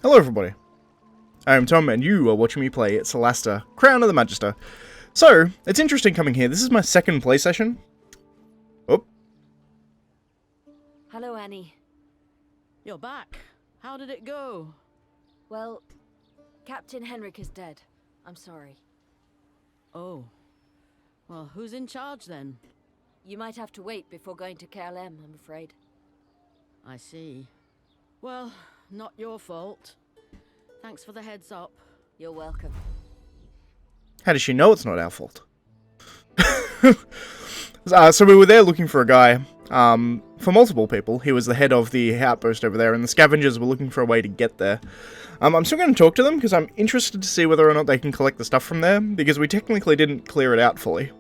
Hello everybody, I am Tom and you are watching me play Solasta, Crown of the Magister. So, it's interesting coming here. This is my second play session. Oh. Hello, Annie. You're back. How did it go? Well, Captain Henrik is dead. I'm sorry. Oh. Well, who's in charge then? You might have to wait before going to KLM, I'm afraid. I see. Well, not your fault. Thanks for the heads up. You're welcome. How does she know it's not our fault? So we were there looking for a guy, for multiple people. He was the head of the outpost over there, and the scavengers were looking for a way to get there. I'm still going to talk to them, because I'm interested to see whether or not they can collect the stuff from there, because we technically didn't clear it out fully.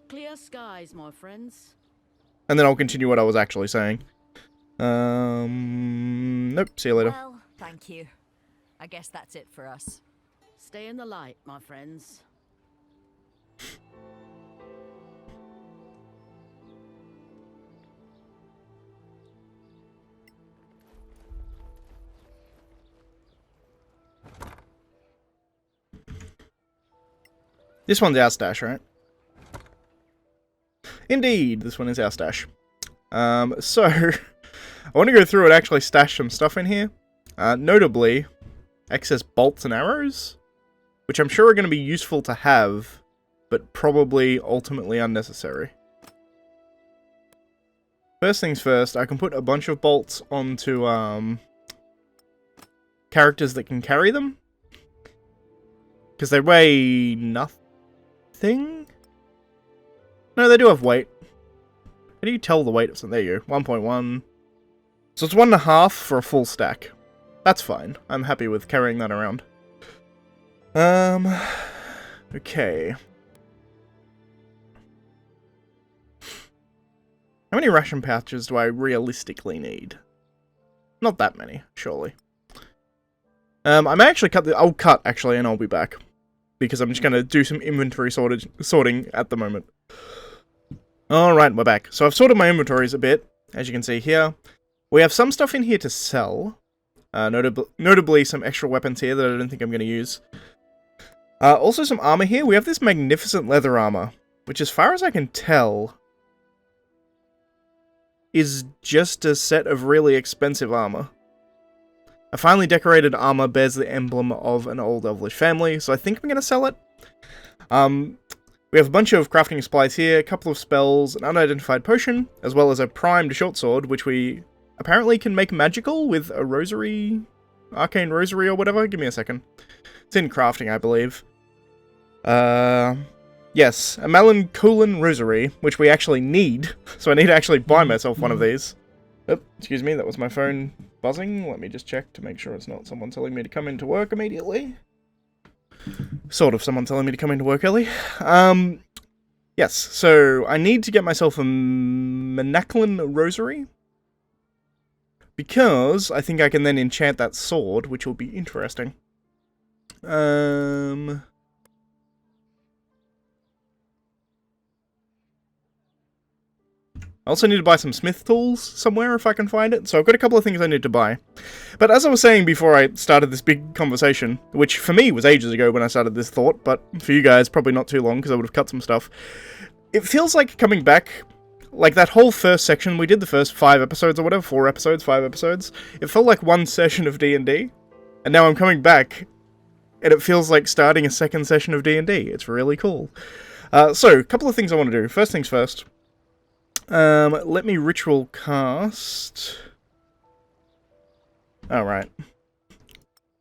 Clear skies, my friends. And then I'll continue what I was actually saying. Nope, see you later. Well, thank you. I guess that's it for us. Stay in the light, my friends. This one's our stash, right? Indeed, this one is our stash. So, I want to go through and actually stash some stuff in here. Notably, excess bolts and arrows, which I'm sure are going to be useful to have, but probably ultimately unnecessary. First things first, I can put a bunch of bolts onto characters that can carry them, because they weigh nothing? No, they do have weight. How do you tell the weight of something? There you go, 1.1. So it's 1.5 for a full stack. That's fine. I'm happy with carrying that around. Okay. How many ration pouches do I realistically need? Not that many, surely. I may actually cut I'll cut, actually, and I'll be back. Because I'm just going to do some inventory sorting at the moment. Alright, we're back. So I've sorted my inventories a bit, as you can see here. We have some stuff in here to sell. Notably some extra weapons here that I don't think I'm going to use. Also some armor here. We have this magnificent leather armor, which as far as I can tell, is just a set of really expensive armor. A finely decorated armor bears the emblem of an old elvish family, so I think I'm going to sell it. We have a bunch of crafting supplies here, a couple of spells, an unidentified potion, as well as a primed short sword, which we apparently can make magical with a rosary, arcane rosary or whatever. Give me a second. It's in crafting, I believe. Yes, a Melancholan rosary, which we actually need, so I need to actually buy myself one of these. Oh, excuse me, that was my phone buzzing. Let me just check to make sure it's not someone telling me to come into work immediately. Sort of someone telling me to come into work early. Yes, so I need to get myself a Melancholan rosary, because I think I can then enchant that sword, which will be interesting. I also need to buy some smith tools somewhere if I can find it, so I've got a couple of things I need to buy. But as I was saying before I started this big conversation, which for me was ages ago when I started this thought, but for you guys probably not too long because I would have cut some stuff, it feels like coming back, like that whole first section, we did the first 5 episodes or whatever, 4 episodes, 5 episodes, it felt like one session of D&D, and now I'm coming back, and it feels like starting a second session of D&D. It's really cool. So, a couple of things I want to do. First things first. Let me ritual cast. Alright.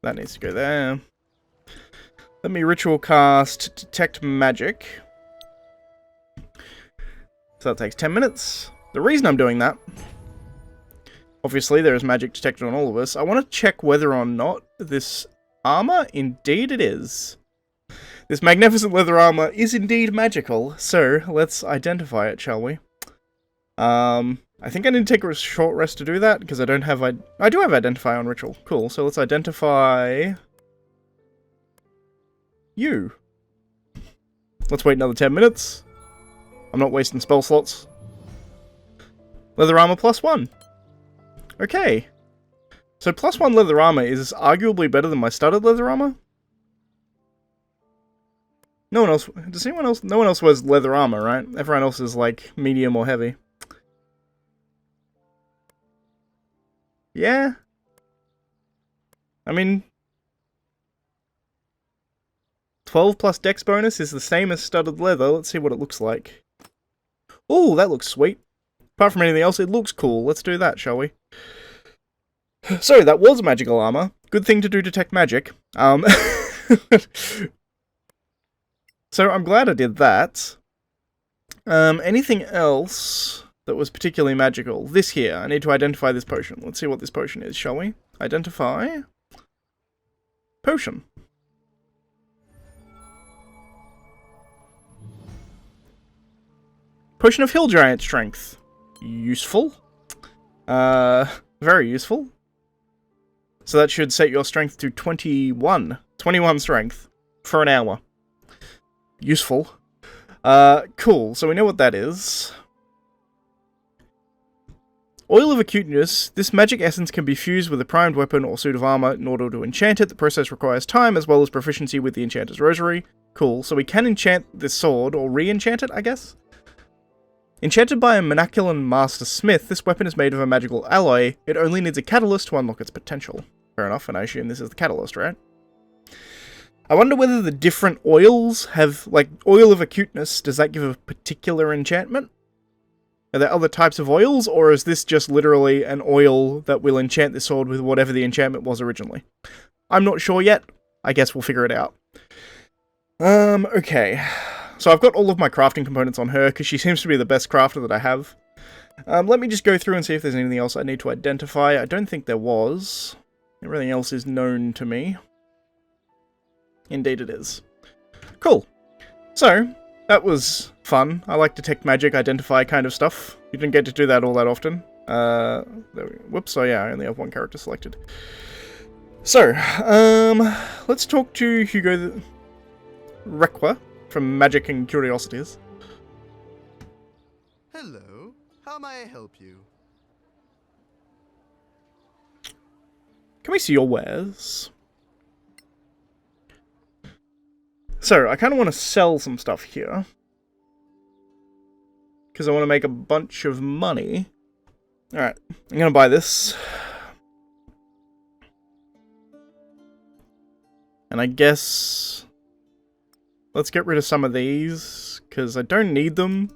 That needs to go there. Let me ritual cast Detect Magic. So that takes 10 minutes. The reason I'm doing that, obviously there is magic detected on all of us. I want to check whether or not this armor, indeed it is. This magnificent leather armor is indeed magical, so let's identify it, shall we? I think I need to take a short rest to do that, because I don't have... I do have Identify on Ritual. Cool, so let's identify... you. Let's wait another 10 minutes. I'm not wasting spell slots. Leather armor +1. Okay. So +1 leather armor is arguably better than my studded leather armor? No one else... Does anyone else... No one else wears leather armor, right? Everyone else is, like, medium or heavy. Yeah? I mean... 12 plus dex bonus is the same as studded leather. Let's see what it looks like. Ooh, that looks sweet. Apart from anything else, it looks cool. Let's do that, shall we? So, that was magical armor. Good thing to do detect magic. So, I'm glad I did that. Anything else that was particularly magical? This here. I need to identify this potion. Let's see what this potion is, shall we? Identify. Potion. Potion of Hill Giant Strength. Useful. Very useful. So that should set your strength to 21. 21 strength. For an hour. Useful. Cool. So we know what that is. Oil of Acuteness. This magic essence can be fused with a primed weapon or suit of armor in order to enchant it. The process requires time as well as proficiency with the Enchanter's Rosary. Cool. So we can enchant this sword, or re-enchant it, I guess? Enchanted by a Monaculan Master Smith, this weapon is made of a magical alloy. It only needs a catalyst to unlock its potential. Fair enough, and I assume this is the catalyst, right? I wonder whether the different oils have, like, Oil of Acuteness, does that give a particular enchantment? Are there other types of oils, or is this just literally an oil that will enchant the sword with whatever the enchantment was originally? I'm not sure yet. I guess we'll figure it out. Okay. So I've got all of my crafting components on her, because she seems to be the best crafter that I have. Let me just go through and see if there's anything else I need to identify. I don't think there was. Everything else is known to me. Indeed it is. Cool. So, that was fun. I like detect magic, identify kind of stuff. You didn't get to do that all that often. Whoops, oh yeah, I only have one character selected. So, let's talk to Hugo Requa from Magic and Curiosities. Hello, how may I help you? Can we see your wares? So, I kind of want to sell some stuff here. Because I want to make a bunch of money. Alright, I'm going to buy this. And I guess... let's get rid of some of these, because I don't need them.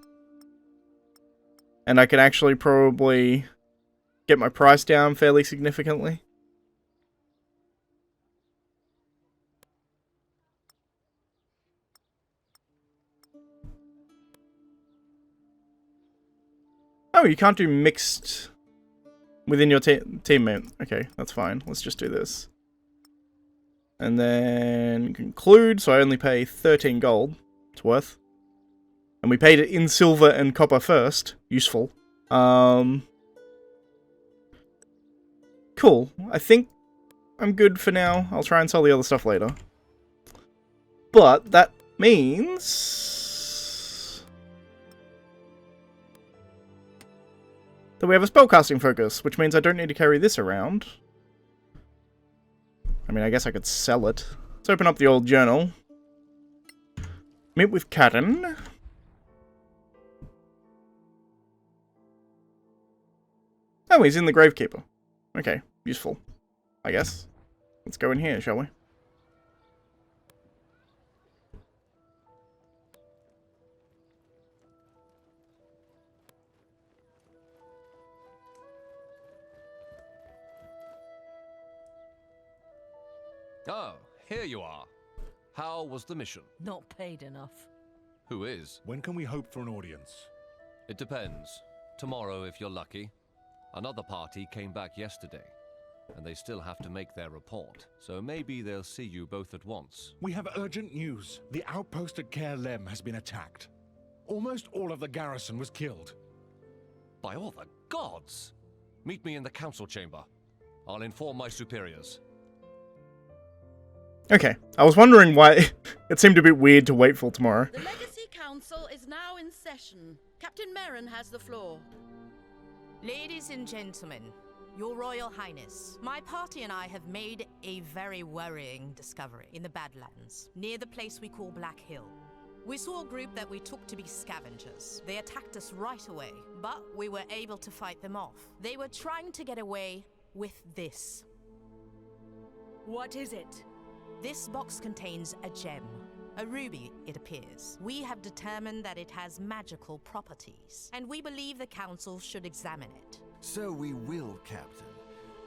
And I can actually probably get my price down fairly significantly. Oh, you can't do mixed within your teammate. Okay, that's fine. Let's just do this. And then conclude, so I only pay 13 gold. It's worth. And we paid it in silver and copper first. Useful. Cool. I think I'm good for now. I'll try and sell the other stuff later. But that means that we have a spellcasting focus, which means I don't need to carry this around. I mean, I guess I could sell it. Let's open up the old journal. Meet with Karen. Oh, he's in the Gravekeeper. Okay, useful. I guess. Let's go in here, shall we? Oh, here you are. How was the mission? Not paid enough. Who is? When can we hope for an audience? It depends. Tomorrow, if you're lucky. Another party came back yesterday, and they still have to make their report, so maybe they'll see you both at once. We have urgent news. The outpost at Caer Lem has been attacked. Almost all of the garrison was killed. By all the gods! Meet me in the council chamber. I'll inform my superiors. Okay, I was wondering why it seemed a bit weird to wait for tomorrow. The Legacy Council is now in session. Captain Merrin has the floor. Ladies and gentlemen, Your Royal Highness, my party and I have made a very worrying discovery in the Badlands, near the place we call Black Hill. We saw a group that we took to be scavengers. They attacked us right away, but we were able to fight them off. They were trying to get away with this. What is it? This box contains a gem. A ruby, it appears. We have determined that it has magical properties, and we believe the Council should examine it. So we will, Captain.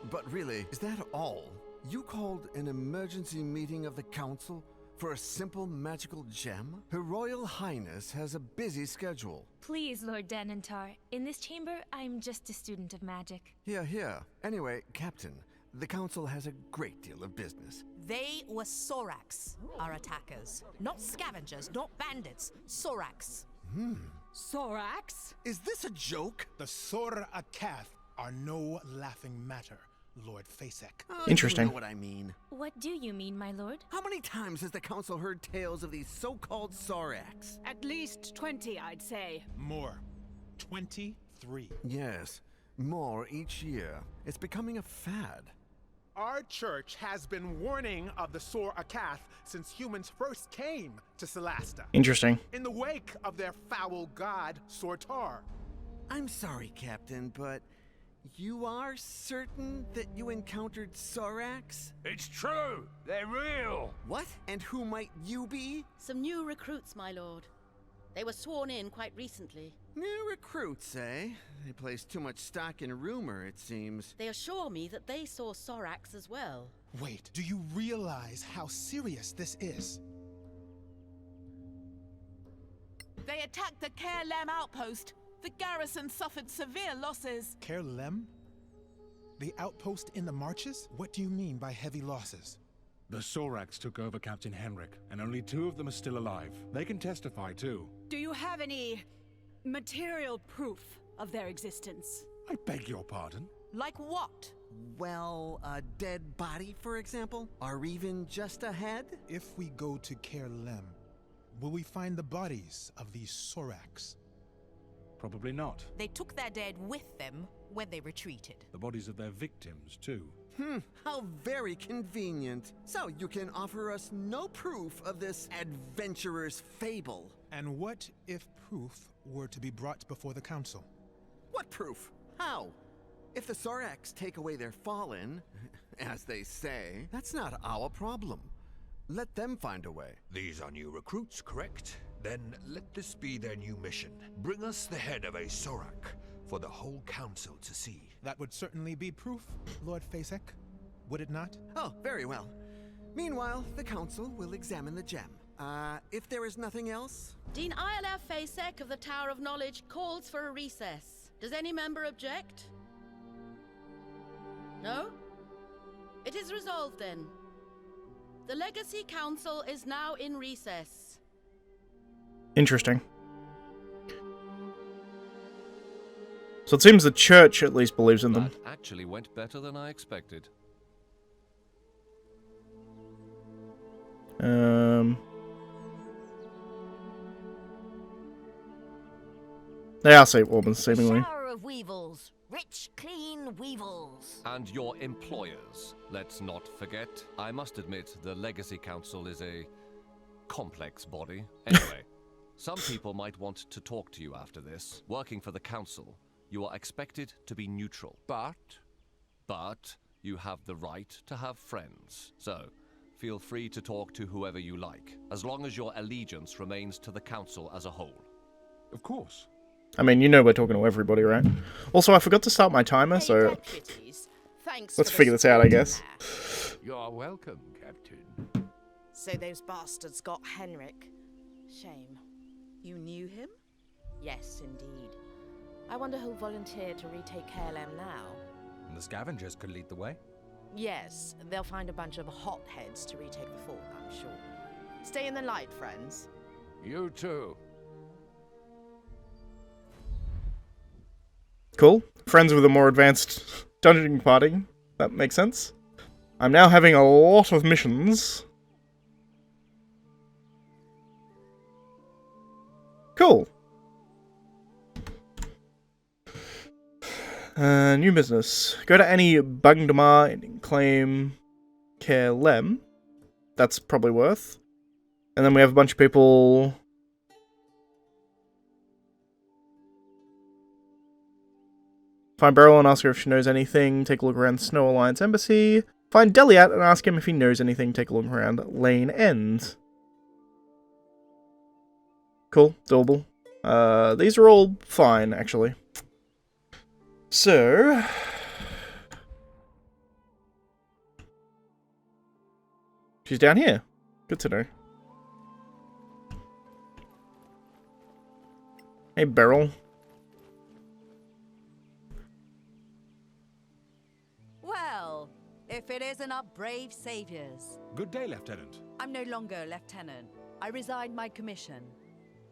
But really, is that all? You called an emergency meeting of the Council for a simple magical gem? Her Royal Highness has a busy schedule. Please, Lord Denantar. In this chamber, I'm just a student of magic. Here. Anyway, Captain, the Council has a great deal of business. They were Soraks, our attackers. Not scavengers, not bandits. Soraks. Soraks? Is this a joke? The Soraks are no laughing matter, Lord Facek. Oh, Interesting. You know what I mean. What do you mean, my lord? How many times has the Council heard tales of these so-called Soraks? At least 20, I'd say. More. 23. Yes, more each year. It's becoming a fad. Our church has been warning of the Soraks since humans first came to Solasta, Interesting. in the wake of their foul god, Sortar. I'm sorry, Captain, but you are certain that you encountered Soraks? It's true! They're real! What? And who might you be? Some new recruits, my lord. They were sworn in quite recently. New recruits, eh? They place too much stock in rumor, it seems. They assure me that they saw Soraks as well. Wait, do you realize how serious this is? They attacked the Care-Lem outpost. The garrison suffered severe losses. Care-Lem? The outpost in the marches? What do you mean by heavy losses? The Soraks took over Captain Henrik, and only 2 of them are still alive. They can testify, too. Do you have any material proof of their existence? I beg your pardon? Like what? Well, a dead body, for example? Or even just a head? If we go to Care-Lem, will we find the bodies of these Soraks? Probably not. They took their dead with them when they retreated. The bodies of their victims, too. How very convenient. So you can offer us no proof of this adventurer's fable. And what if proof were to be brought before the Council? What proof? How? If the Soraks take away their fallen, as they say, that's not our problem. Let them find a way. These are new recruits, correct? Then let this be their new mission. Bring us the head of a Sorak for the whole council to see. That would certainly be proof, Lord Facek, would it not? Oh, very well. Meanwhile, the council will examine the gem. If there is nothing else? Dean Ayala Facek of the Tower of Knowledge calls for a recess. Does any member object? No? It is resolved then. The Legacy Council is now in recess. Interesting. So it seems the church at least believes in them. That actually went better than I expected. They are safe orbs, seemingly. Shower of weevils. Rich, clean weevils. And your employers, let's not forget. I must admit, the Legacy Council is a complex body. Anyway, some people might want to talk to you after this. Working for the Council, you are expected to be neutral. But you have the right to have friends. So, feel free to talk to whoever you like, as long as your allegiance remains to the Council as a whole. Of course. I mean, you know we're talking to everybody, right? Also, I forgot to start my timer, so let's figure this out, I guess. You're welcome, Captain. So those bastards got Henrik. Shame. You knew him? Yes, indeed. I wonder who'll volunteer to retake Care-Lem now. The scavengers could lead the way. Yes, they'll find a bunch of hotheads to retake the fort, I'm sure. Stay in the light, friends. You too. Cool. Friends with a more advanced dungeoning party. That makes sense. I'm now having a lot of missions. Cool. New business. Go to any Bangdamar and claim Care Lem. That's probably worth. And then we have a bunch of people. Find Beryl and ask her if she knows anything. Take a look around Snow Alliance Embassy. Find Deliat and ask him if he knows anything. Take a look around Lane End. Cool. Doable. These are all fine, actually. So... she's down here. Good to know. Hey, Beryl. Well, if it isn't our brave saviors. Good day, Lieutenant. I'm no longer lieutenant. I resigned my commission.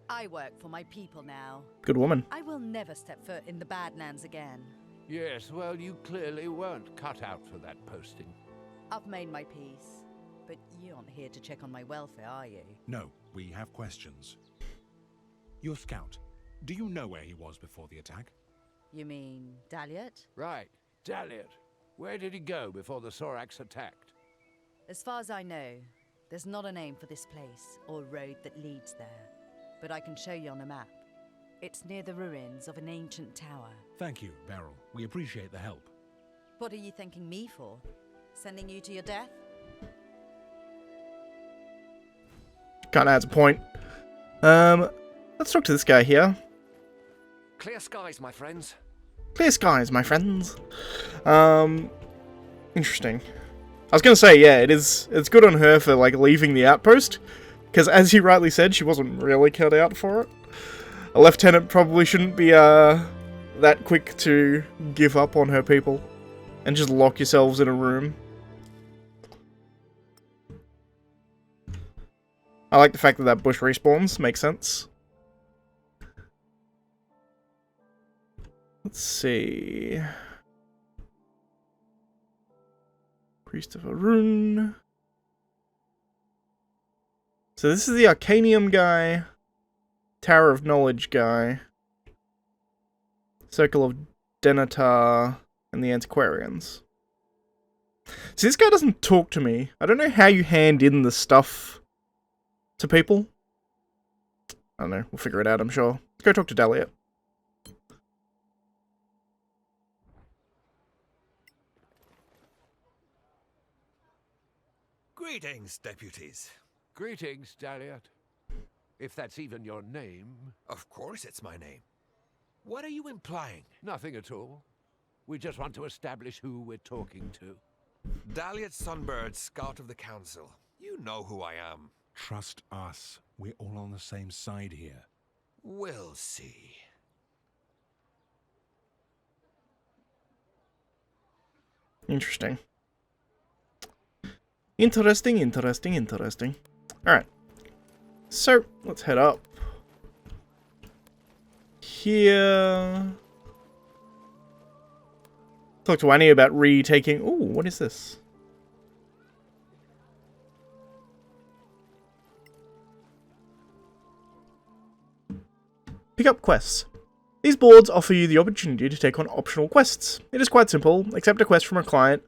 I work for my people now. Good woman. I will never step foot in the Badlands again. Yes, well, you clearly weren't cut out for that posting. I've made my peace. But you aren't here to check on my welfare, are you? No, we have questions. Your scout, do you know where he was before the attack? You mean Daliot? Right, Daliot. Where did he go before the Soraks attacked? As far as I know, there's not a name for this place or road that leads there. But I can show you on a map. It's near the ruins of an ancient tower. Thank you, Beryl. We appreciate the help. What are you thanking me for? Sending you to your death? Kinda has a point. Let's talk to this guy here. Clear skies, my friends. Clear skies, my friends. Interesting. I was gonna say, yeah, it's good on her for, like, leaving the outpost. Because, as you rightly said, she wasn't really cut out for it. A lieutenant probably shouldn't be, that quick to give up on her people. And just lock yourselves in a room. I like the fact that that bush respawns. Makes sense. Let's see. Priest of Arun. So this is the Arcanium guy, Tower of Knowledge guy, Circle of Denatar, and the Antiquarians. See, this guy doesn't talk to me. I don't know how you hand in the stuff to people. I don't know, we'll figure it out, I'm sure. Let's go talk to Daliot. Greetings, deputies. Greetings, Daliot. If that's even your name. Of course it's my name. What are you implying? Nothing at all. We just want to establish who we're talking to. Daliot Sunbird, Scout of the Council. You know who I am. Trust us. We're all on the same side here. We'll see. Interesting. Interesting. Alright. So, let's head up. Here. Talk to Annie about retaking... Ooh, what is this? Pick up quests. These boards offer you the opportunity to take on optional quests. It is quite simple. Accept a quest from a client,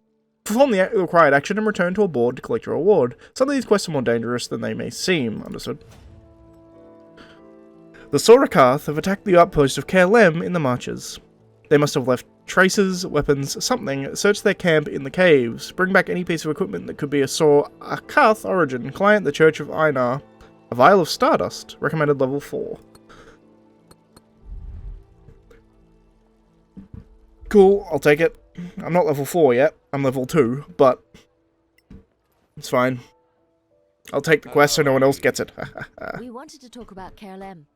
perform the required action, and return to a board to collect your reward. Some of these quests are more dangerous than they may seem. Understood. The Soraks have attacked the outpost of Care Lem in the marches. They must have left traces, weapons, something. Search their camp in the caves. Bring back any piece of equipment that could be a Soraks origin. Client, the Church of Einar. A vial of stardust. Recommended level 4. Cool, I'll take it. I'm not level 4 yet. I'm level 2, but it's fine. I'll take the quest so no one else gets it. We wanted to talk about Care Lem.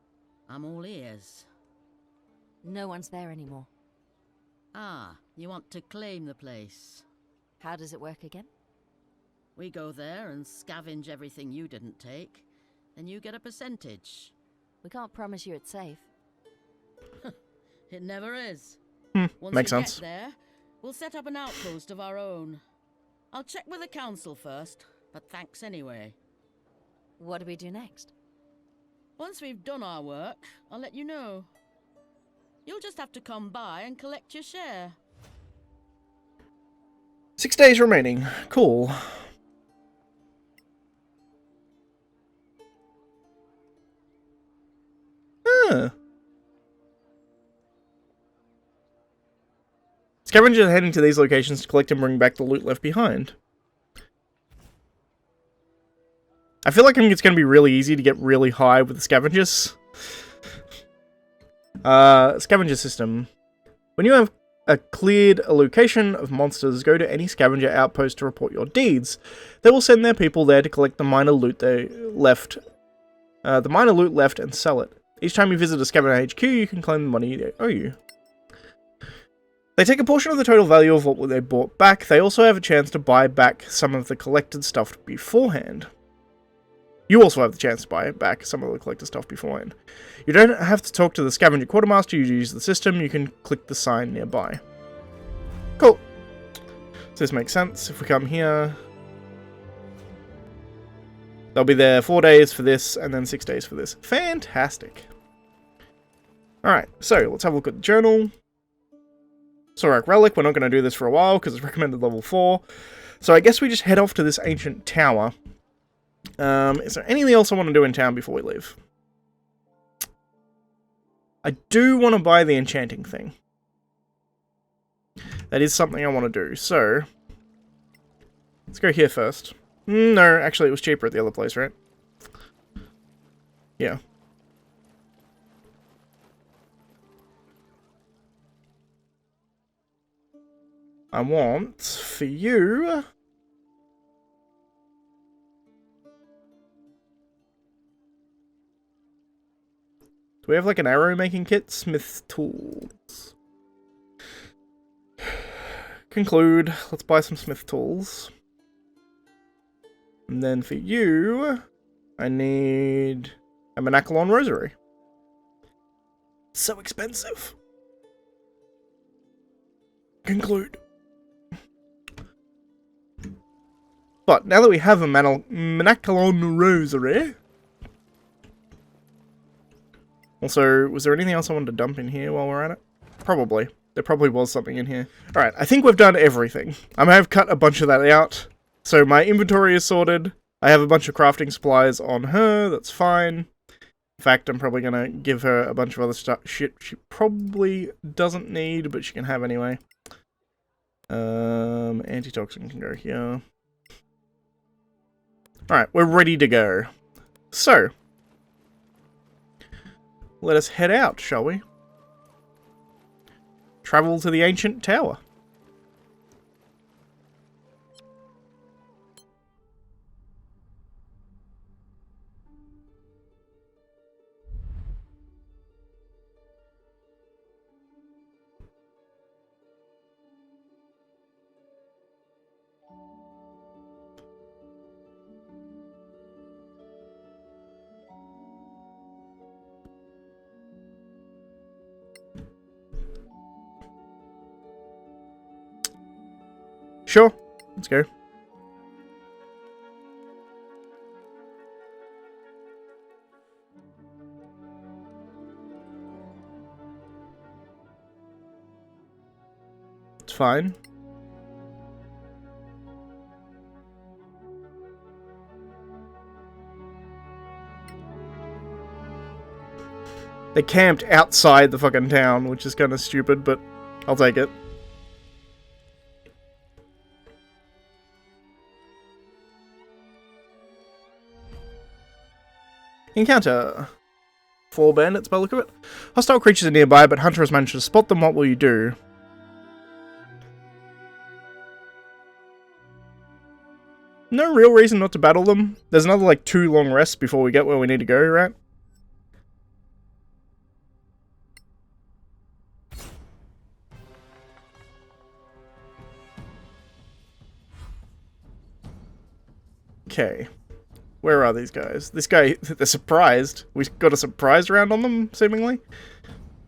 I'm all ears. No one's there anymore. Ah, you want to claim the place. How does it work again? We go there and scavenge everything you didn't take. Then you get a percentage. We can't promise you it's safe. It never is. Once makes we sense. get there, we'll set up an outpost of our own. I'll check with the council first, but thanks anyway. What do we do next? Once we've done our work, I'll let you know. You'll just have to come by and collect your share. 6 days remaining. Cool. Huh. Scavengers are heading to these locations to collect and bring back the loot left behind. I feel like it's going to be really easy to get really high with the scavengers. Scavenger system. When you have cleared a location of monsters, go to any scavenger outpost to report your deeds. They will send their people there to collect the minor loot they left. And sell it. Each time you visit a scavenger HQ, you can claim the money they owe you. They take a portion of the total value of what they bought back. They also have a chance to buy back some of the collected stuff beforehand. You also have the chance to buy back some of the collected stuff beforehand. You don't have to talk to the scavenger quartermaster, you use the system, you can click the sign nearby. Cool. So this makes sense. If we come here, they'll be there 4 days for this, and then 6 days for this. Fantastic. Alright, so let's have a look at the journal. Sorak Relic, we're not going to do this for a while, because it's recommended level 4. So I guess we just head off to this ancient tower. Is there anything else I want to do in town before we leave? I do want to buy the enchanting thing. That is something I want to do, so let's go here first. No, actually it was cheaper at the other place, right? Yeah. I want, for you... Do we have like an arrow making kit? Smith's tools. Conclude. Let's buy some smith tools. And then for you, I need a Monacolon rosary. So expensive. Conclude. But now that we have a Monacolon rosary... Also, was there anything else I wanted to dump in here while we're at it? Probably. There probably was something in here. Alright, I think we've done everything. I may have cut a bunch of that out. So my inventory is sorted. I have a bunch of crafting supplies on her. That's fine. In fact, I'm probably going to give her a bunch of other shit she probably doesn't need, but she can have anyway. Antitoxin can go here. Alright, we're ready to go. So... let us head out, shall we? Travel to the ancient tower. Sure, let's go. It's fine. They camped outside the fucking town, which is kind of stupid, but I'll take it. Encounter. 4 bandits by the look of it. Hostile creatures are nearby, but Hunter has managed to spot them. What will you do? No real reason not to battle them. There's another, like, 2 long rests before we get where we need to go, right? Okay. Where are these guys? This guy, they're surprised. We got a surprise round on them, seemingly.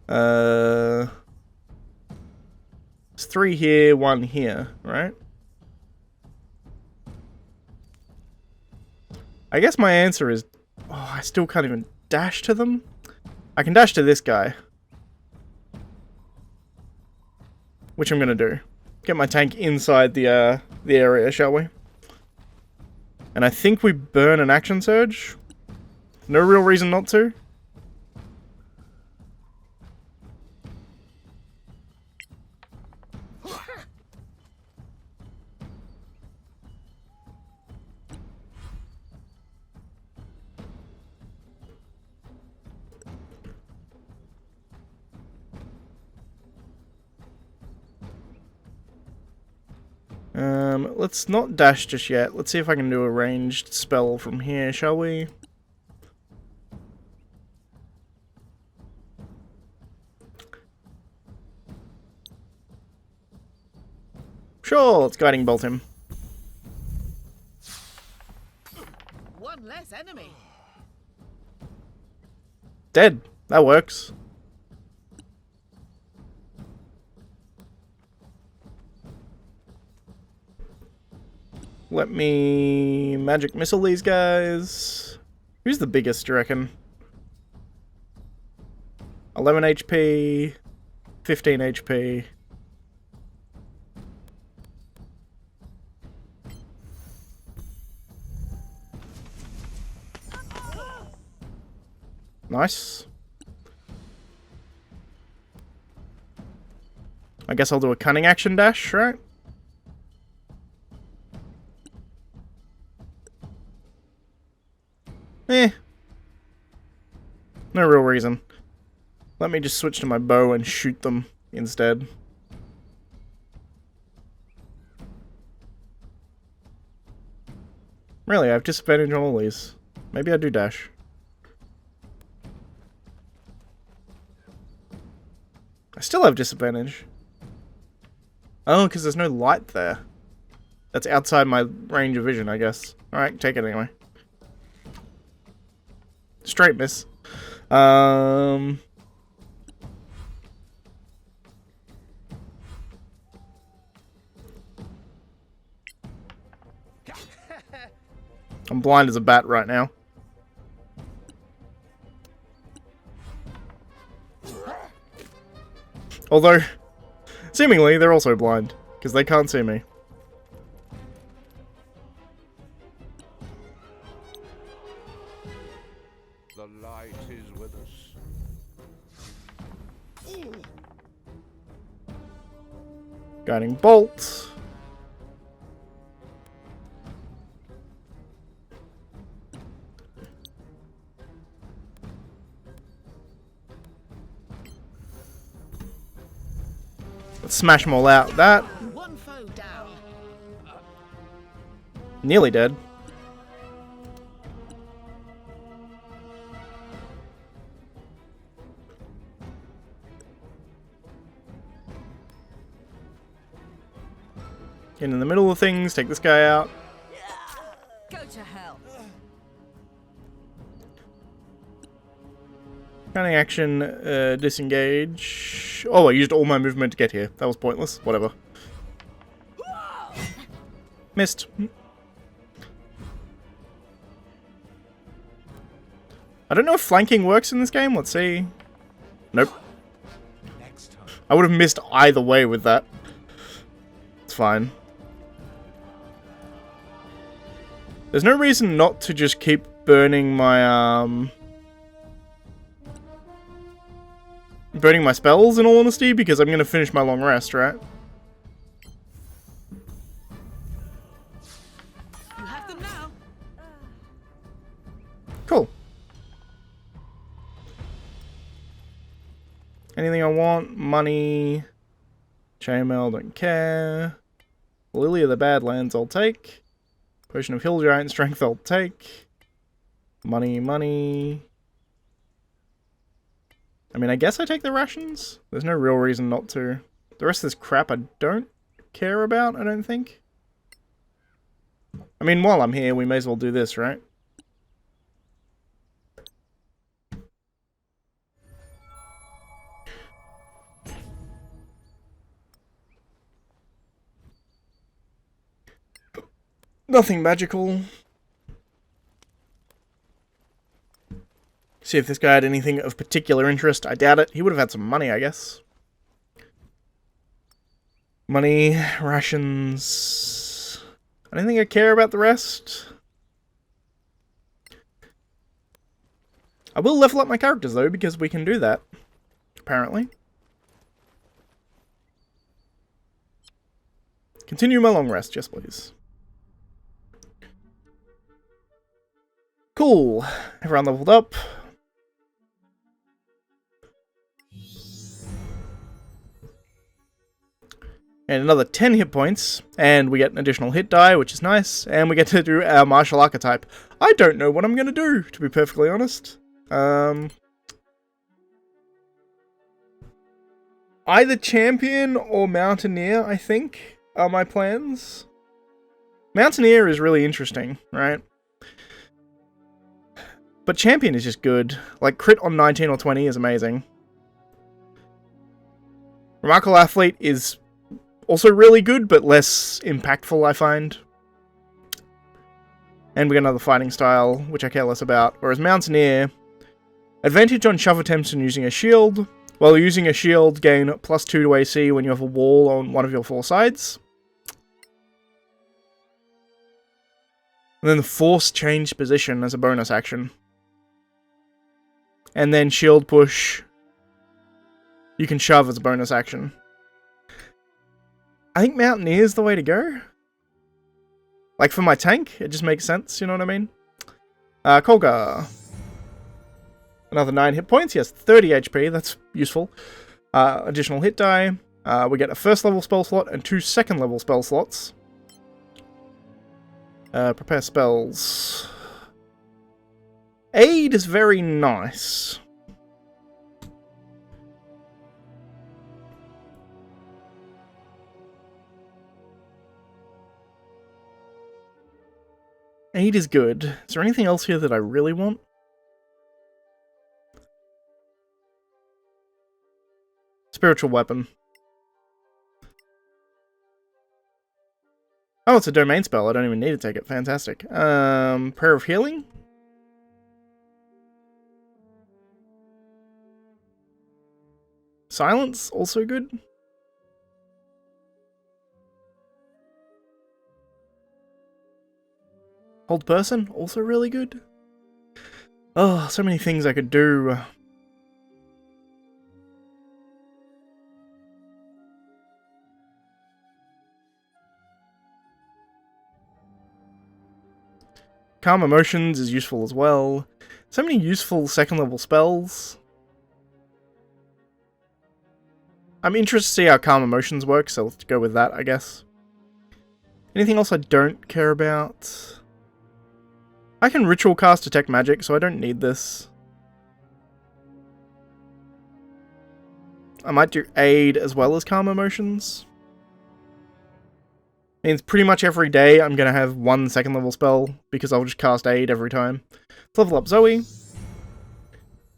There's 3 here, 1 here, right? I guess my answer is... oh, I still can't even dash to them? I can dash to this guy. which I'm gonna do. Get my tank inside the area, shall we? And I think we burn an action surge. No real reason not to. Let's not dash just yet. Let's see if I can do a ranged spell from here, shall we? Sure, let's guiding bolt him. One less enemy. Dead. That works. Let me magic missile these guys. Who's the biggest, do you reckon? 11 HP, 15 HP. Nice. I guess I'll do a cunning action dash, right? Eh. No real reason. Let me just switch to my bow and shoot them instead. Really, I have disadvantage on all these. Maybe I do dash. I still have disadvantage. Oh, because there's no light there. That's outside my range of vision, I guess. Alright, take it anyway. Straight miss. I'm blind as a bat right now. Although, seemingly, they're also blind, because they can't see me. The light is with us. Guiding bolt. Let's smash them all out. That. One foe down. Nearly dead. Get in the middle of things, take this guy out. Go to hell. Cunning action, disengage. Oh, I used all my movement to get here. That was pointless. Whatever. Missed. I don't know if flanking works in this game. Let's see. Nope. I would have missed either way with that. It's fine. There's no reason not to just keep burning my, burning my spells, in all honesty, because I'm going to finish my long rest, right? You have them now. Cool. Anything I want? Money. Chainmail, don't care. Lily of the Badlands, I'll take. Potion of Hill Giant Strength, I'll take. Money, money. I mean, I guess I take the rations. There's no real reason not to. The rest of this crap I don't care about, I don't think. I mean, while I'm here, we may as well do this, right? Nothing magical. See if this guy had anything of particular interest. I doubt it. He would have had some money, I guess. Money, rations. I don't think I care about the rest. I will level up my characters though, because we can do that, apparently. Continue my long rest, yes please. Cool. Everyone leveled up. And another 10 hit points, and we get an additional hit die, which is nice, and we get to do our martial archetype. I don't know what I'm going to do, to be perfectly honest. Either champion or mountaineer, I think, are my plans. Mountaineer is really interesting, right? But champion is just good. Like, crit on 19 or 20 is amazing. Remarkable athlete is also really good, but less impactful, I find. And we get another fighting style, which I care less about. Whereas Mountaineer, advantage on shove attempts and using a shield. While using a shield, gain +2 to AC when you have a wall on one of your 4 sides. And then the force change position as a bonus action. And then shield push. You can shove as a bonus action. I think Mountaineer is the way to go. Like for my tank, it just makes sense, you know what I mean? Kolga. Another 9 hit points, yes, 30 HP, that's useful. Additional hit die. We get a first level spell slot and 2 second level spell slots. Prepare spells. Aid is very nice. Aid is good. Is there anything else here that I really want? Spiritual weapon. Oh, it's a domain spell. I don't even need to take it. Fantastic. Prayer of Healing? Silence, also good. Hold Person, also really good. Oh, so many things I could do. Calm Emotions is useful as well. So many useful second level spells. I'm interested to see how Calm Emotions work, so let's go with that, I guess. Anything else I don't care about? I can ritual cast Detect Magic, so I don't need this. I might do Aid as well as Calm Emotions. Means pretty much every day I'm going to have 1 second level spell, because I'll just cast Aid every time. Let's level up Zoe.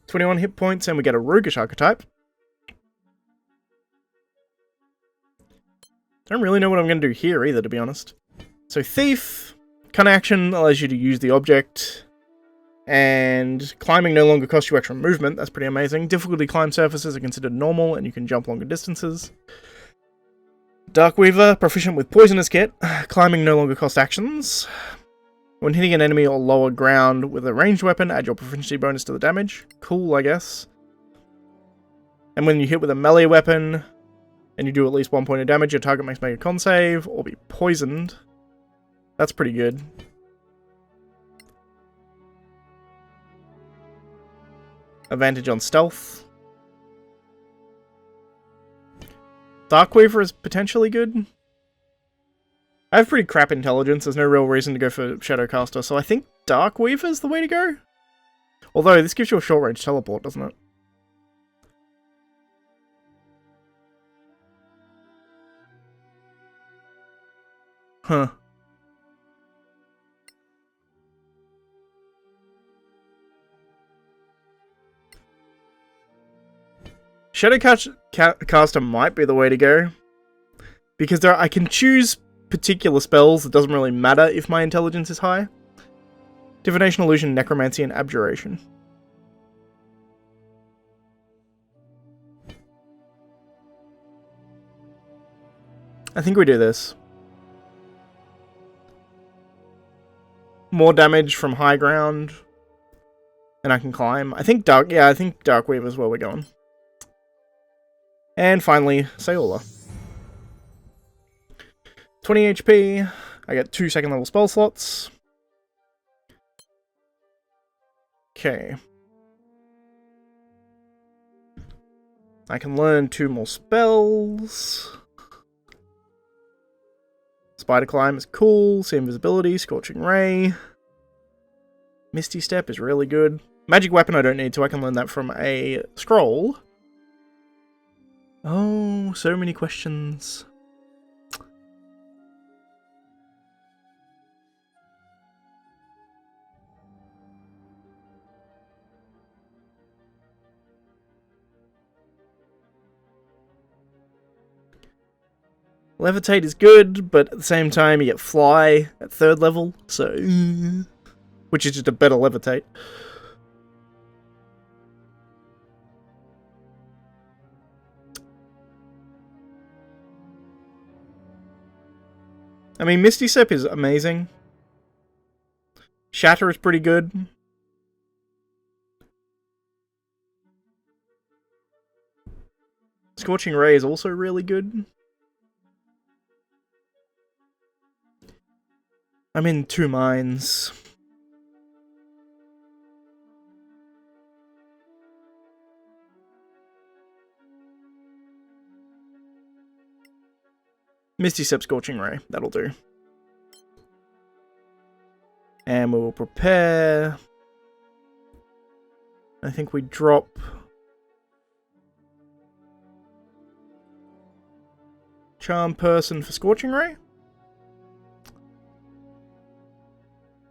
21 hit points, and we get a Roguish archetype. Don't really know what I'm going to do here either, to be honest. So Thief. Cunning action allows you to use the object. And climbing no longer costs you extra movement. That's pretty amazing. Difficulty climb surfaces are considered normal, and you can jump longer distances. Darkweaver, proficient with Poisonous Kit. Climbing no longer costs actions. When hitting an enemy or lower ground with a ranged weapon, add your proficiency bonus to the damage. Cool, I guess. And when you hit with a melee weapon, and you do at least 1 point of damage, your target makes make a con save, or be poisoned. That's pretty good. Advantage on stealth. Darkweaver is potentially good. I have pretty crap intelligence, there's no real reason to go for Shadowcaster, so I think Darkweaver is the way to go. Although, this gives you a short-range teleport, doesn't it? Huh. Shadowcaster might be the way to go. Because I can choose particular spells, it doesn't really matter if my intelligence is high. Divination, Illusion, Necromancy, and Abjuration. I think we do this. More damage from high ground. And I can climb. I think Darkweaver is where we're going. And finally, Saola. 20 HP. I get 2 second level spell slots. Okay. I can learn 2 more spells. Spider Climb is cool. See Invisibility, Scorching Ray. Misty Step is really good. Magic Weapon I don't need to. I can learn that from a scroll. Oh, so many questions. Levitate is good, but at the same time you get Fly at 3rd level, so... which is just a better Levitate. I mean, Misty Step is amazing. Shatter is pretty good. Scorching Ray is also really good. I'm in 2 minds. Misty Step, Scorching Ray. That'll do. And we will prepare. I think we drop... Charm Person for Scorching Ray?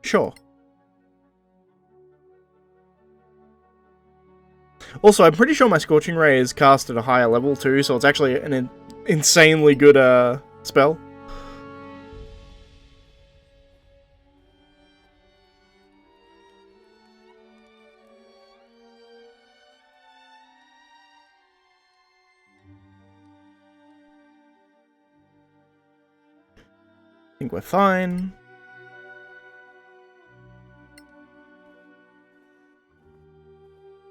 Sure. Also, I'm pretty sure my Scorching Ray is cast at a higher level too, so it's actually an insanely good spell. I think we're fine.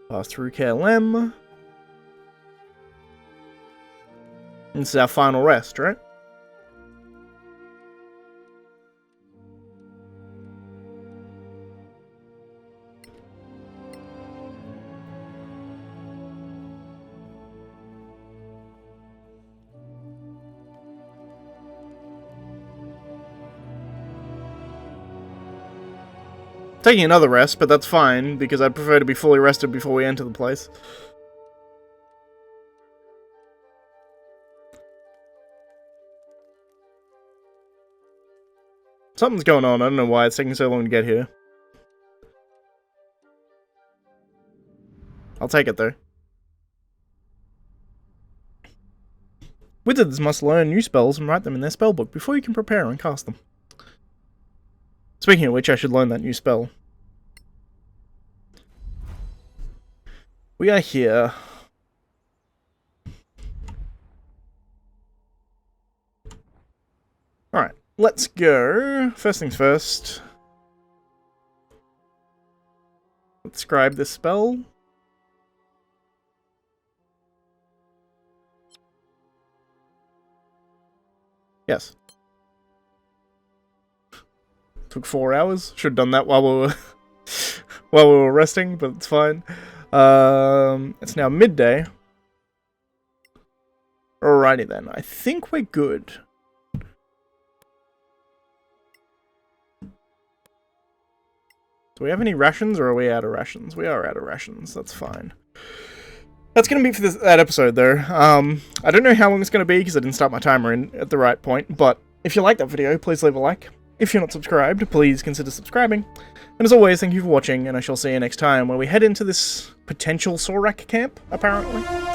Pass through KLM. This is our final rest, right? Taking another rest, but that's fine, because I'd prefer to be fully rested before we enter the place. Something's going on, I don't know why it's taking so long to get here. I'll take it though. Wizards must learn new spells and write them in their spellbook before you can prepare and cast them. Speaking of which, I should learn that new spell. We are here. Alright, let's go. First things first. Let's scribe this spell. Yes. Took 4 hours. Should have done that while we were resting, but it's fine. It's now midday. Alrighty then. I think we're good. Do we have any rations, or are we out of rations? We are out of rations. That's fine. That's going to be for that episode, though. I don't know how long it's going to be, because I didn't start my timer in at the right point, but if you like that video, please leave a like. If you're not subscribed, please consider subscribing. And as always, thank you for watching, and I shall see you next time, where we head into this potential Sorak camp, apparently.